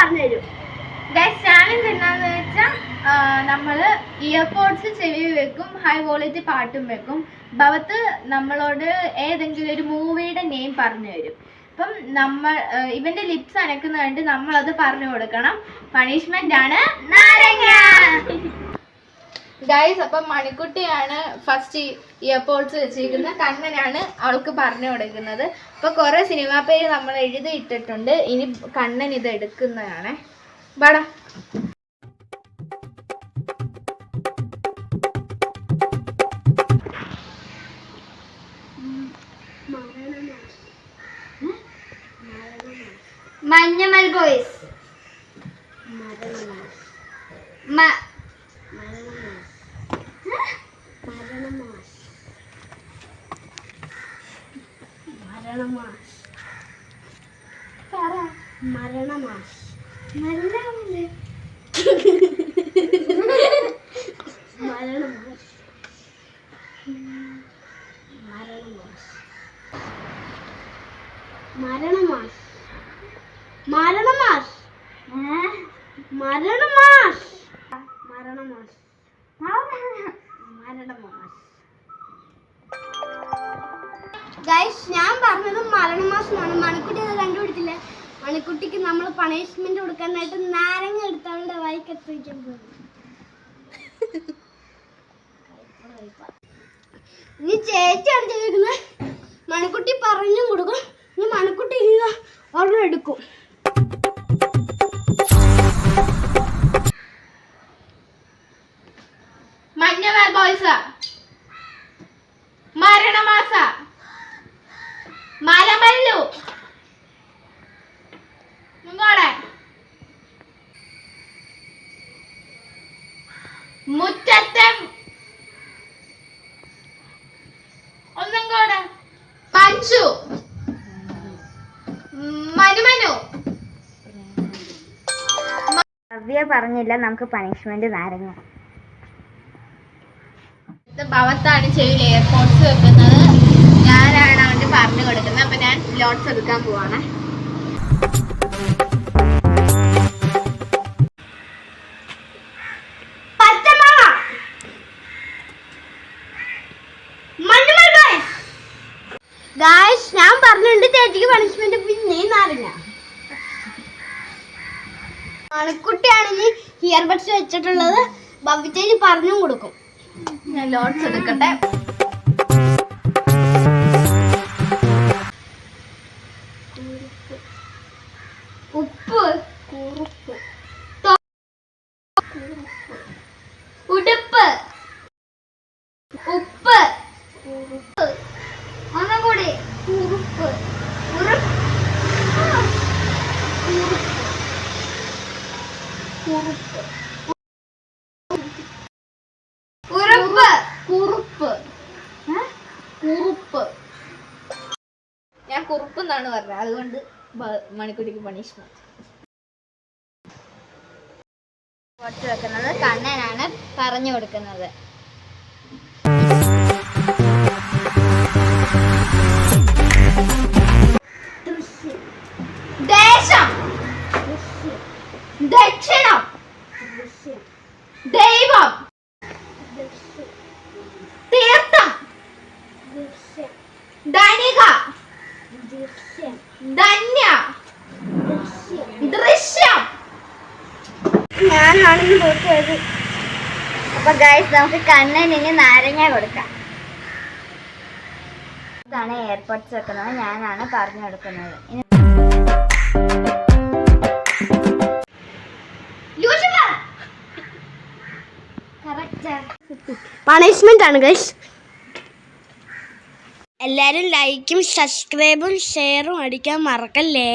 പറഞ്ഞുതരും. ചാലഞ്ച് എന്താന്ന് വെച്ചാൽ നമ്മള് ഇയർപോഡ്സ് ചെവി വെക്കും, ഹൈ ക്വാളിറ്റി പാട്ടും വെക്കും. ഭവത്ത് നമ്മളോട് ഏതെങ്കിലും ഒരു മൂവിയുടെ നെയിം പറഞ്ഞു തരും. അപ്പം ഇവന്റെ ലിപ്സ് അനക്കുന്ന കണ്ട് നമ്മളത് പറഞ്ഞു കൊടുക്കണം. പണിഷ്മെന്റ് ആണ് നാരങ്ങ. ഗൈസ്, അപ്പം മണിക്കുട്ടിയാണ് ഫസ്റ്റ് ഇയർപോഡ്സ് വെച്ചിരിക്കുന്നത്. കണ്ണനാണ് അവൾക്ക് പറഞ്ഞു കൊടുക്കുന്നത്. അപ്പൊ കുറെ സിനിമാ പേര് നമ്മൾ എഴുതിയിട്ടിട്ടുണ്ട്. ഇനി കണ്ണൻ ഇത് എടുക്കുന്നതാണ്. ബാടാ. മഞ്ഞമൽ ബോയ്സ്. ഞാൻ പറഞ്ഞത് മരണമാസമാണ്. മണിക്കുട്ടി അത് കണ്ടുപിടിച്ചില്ല. മണിക്കുട്ടിക്ക് നമ്മൾ പണിഷ്മെന്റ് കൊടുക്കാനായിട്ട് നാരങ്ങ എടുത്ത് അവളുടെ വായിക്ക് എത്തിക്കാൻ പോകും. ഇനി ചേച്ചിയാണ് ചോദിക്കുന്നത്. മണിക്കുട്ടി പറഞ്ഞും കൊടുക്കും. ഇനി മണിക്കുട്ടി ഒരെണ്ണം എടുക്കും. മഞ്ഞമൽ ബോയ്സ്, മരണമാസ, മലമല്ലു, മുറ്റത്തം, ഒന്നും കൂടെ പഞ്ചു, മനുമനു. നവ്യ പറഞ്ഞില്ല നമുക്ക് പണിഷ്മെന്റ് നാരങ്ങ. ഭവത്താണ് ചെവിയിൽ എയർപോഡ്സ് വെക്കുന്നത്. ഞാനാണ് അവന്റെ പറഞ്ഞു കൊടുക്കുന്നത്. അപ്പൊ ഞാൻ ലോട്ട്സ് എടുക്കാൻ പോവാണ്. ഞാൻ പറഞ്ഞിട്ടുണ്ട് ചേച്ചിക്ക് പണിഷ്മെന്റ്. പിന്നെ നാരങ്ങ. മണിക്കുട്ടിയാണ് ഇനി ഇയർബഡ്സ് വെച്ചിട്ടുള്ളത്. ബബി ചേച്ചി പറഞ്ഞും കൊടുക്കും. ഞാൻ ലോട്ട്സ് എടുക്കട്ടെ. ഉപ്പ്, കുറുപ്പ്, ഉടുപ്പ്, ഉപ്പ്, ഒന്നും കൂടി കുറുപ്പ്, കുറുപ്പ്, കുറുപ്പ്, കുറുപ്പ്, കുറുപ്പ്, കുറുപ്പ്. ഞാൻ കുറുപ്പ് എന്നാണ് പറഞ്ഞത്. അതുകൊണ്ട് മണിക്കുട്ടിക്ക് പണിഷ്മെന്റ്. കുറച്ച് വെക്കുന്നത് കണ്ണനാണ് പറഞ്ഞു കൊടുക്കുന്നത്. ദേശം, ദക്ഷിണം, ദൈവം, തീർത്ഥം, ധനിക, ധന്യ, ദൃശ്യം. ഞാനാണെന്ന് തോറ്റത്. അപ്പൊ ഗൈസ്, നമുക്ക് കണ്ണനിന് നാരങ്ങ കൊടുക്കാം. ഇതാണ് എയർപോഡ്സ് വെക്കുന്നത്. ഞാനാണ് പറഞ്ഞു കൊടുക്കുന്നത്. പണിഷ്മെന്റ് ആണ് ഗൈസ്. എല്ലാരും ലൈക്കും സബ്സ്ക്രൈബും ഷെയറും അടിക്കാൻ മറക്കല്ലേ.